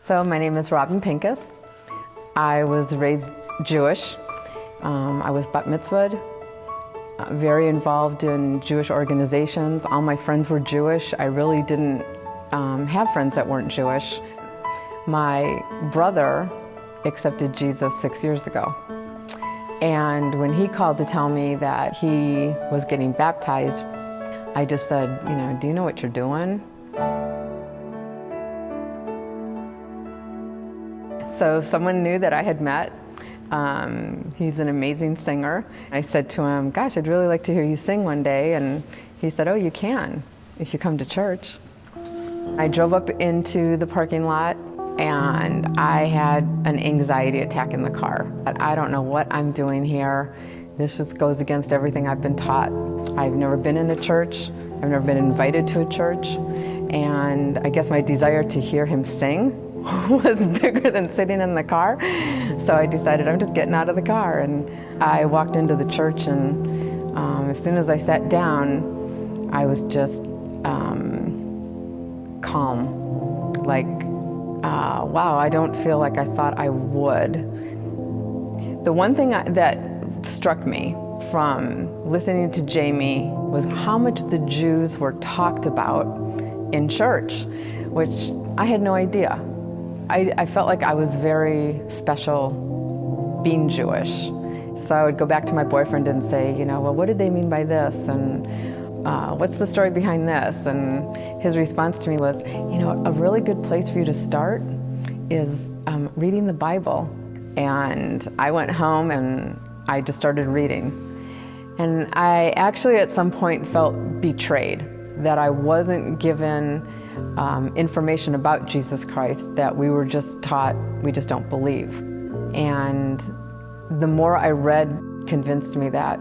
So my name is Robin Pinkus. I was raised Jewish. I was bat mitzvahed, very involved in Jewish organizations. All my friends were Jewish. I really didn't have friends that weren't Jewish. My brother accepted Jesus 6 years ago. And when he called to tell me that he was getting baptized, I just said, do you know what you're doing? So someone knew that I had met. He's an amazing singer. I said to him, gosh, I'd really like to hear you sing one day. And he said, oh, you can, if you come to church. I drove up into the parking lot and I had an anxiety attack in the car. I don't know what I'm doing here. This just goes against everything I've been taught. I've never been in a church. I've never been invited to a church. And I guess my desire to hear him sing was bigger than sitting in the car. So I decided I'm just getting out of the car. And I walked into the church, and as soon as I sat down, I was just calm. Like, wow, I don't feel like I thought I would. The one thing that struck me from listening to Jamie was how much the Jews were talked about in church, which I had no idea. I felt like I was very special being Jewish. So I would go back to my boyfriend and say, well, what did they mean by this? And what's the story behind this? And his response to me was, a really good place for you to start is reading the Bible. And I went home and I just started reading. And I actually at some point felt betrayed that I wasn't given information about Jesus Christ, that we were just taught we just don't believe. And the more I read convinced me that,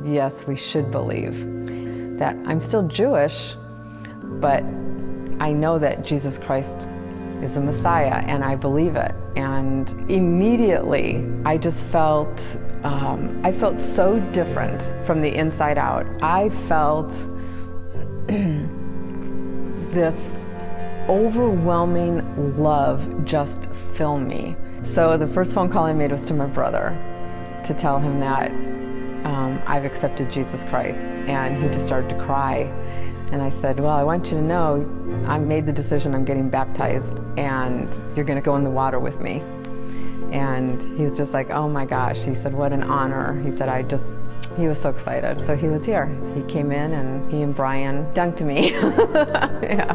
yes, we should believe. That I'm still Jewish, but I know that Jesus Christ is the Messiah, and I believe it. And immediately, I just felt, I felt so different from the inside out. I felt this overwhelming love just fill me. So the first phone call I made was to my brother to tell him that I've accepted Jesus Christ, and he just started to cry. And I said, well, I want you to know I made the decision, I'm getting baptized, and you're going to go in the water with me. And he was just like, oh my gosh. He said, what an honor. He said, he was so excited. So he was here. He came in and he and Brian dunked me. Yeah.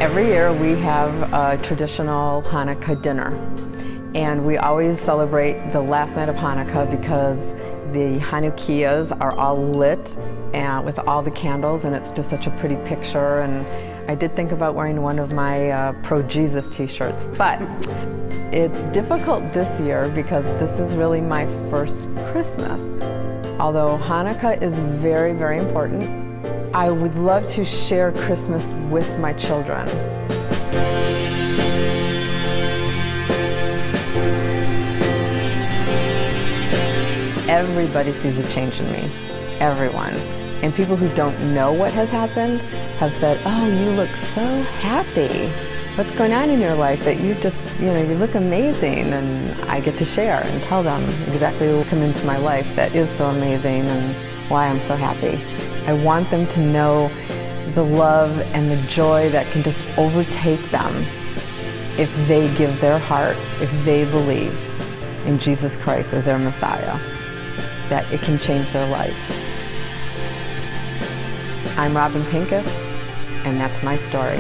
Every year we have a traditional Hanukkah dinner. And we always celebrate the last night of Hanukkah because the Hanukkahs are all lit and with all the candles, and it's just such a pretty picture. And I did think about wearing one of my pro-Jesus t-shirts, but it's difficult this year because this is really my first Christmas. Although Hanukkah is very, very important, I would love to share Christmas with my children. Everybody sees a change in me, everyone. And people who don't know what has happened have said, oh, you look so happy. What's going on in your life that you just, you look amazing? And I get to share and tell them exactly what's come into my life that is so amazing and why I'm so happy. I want them to know the love and the joy that can just overtake them if they give their hearts, if they believe in Jesus Christ as their Messiah, that it can change their life. I'm Robin Pinkus, and that's my story.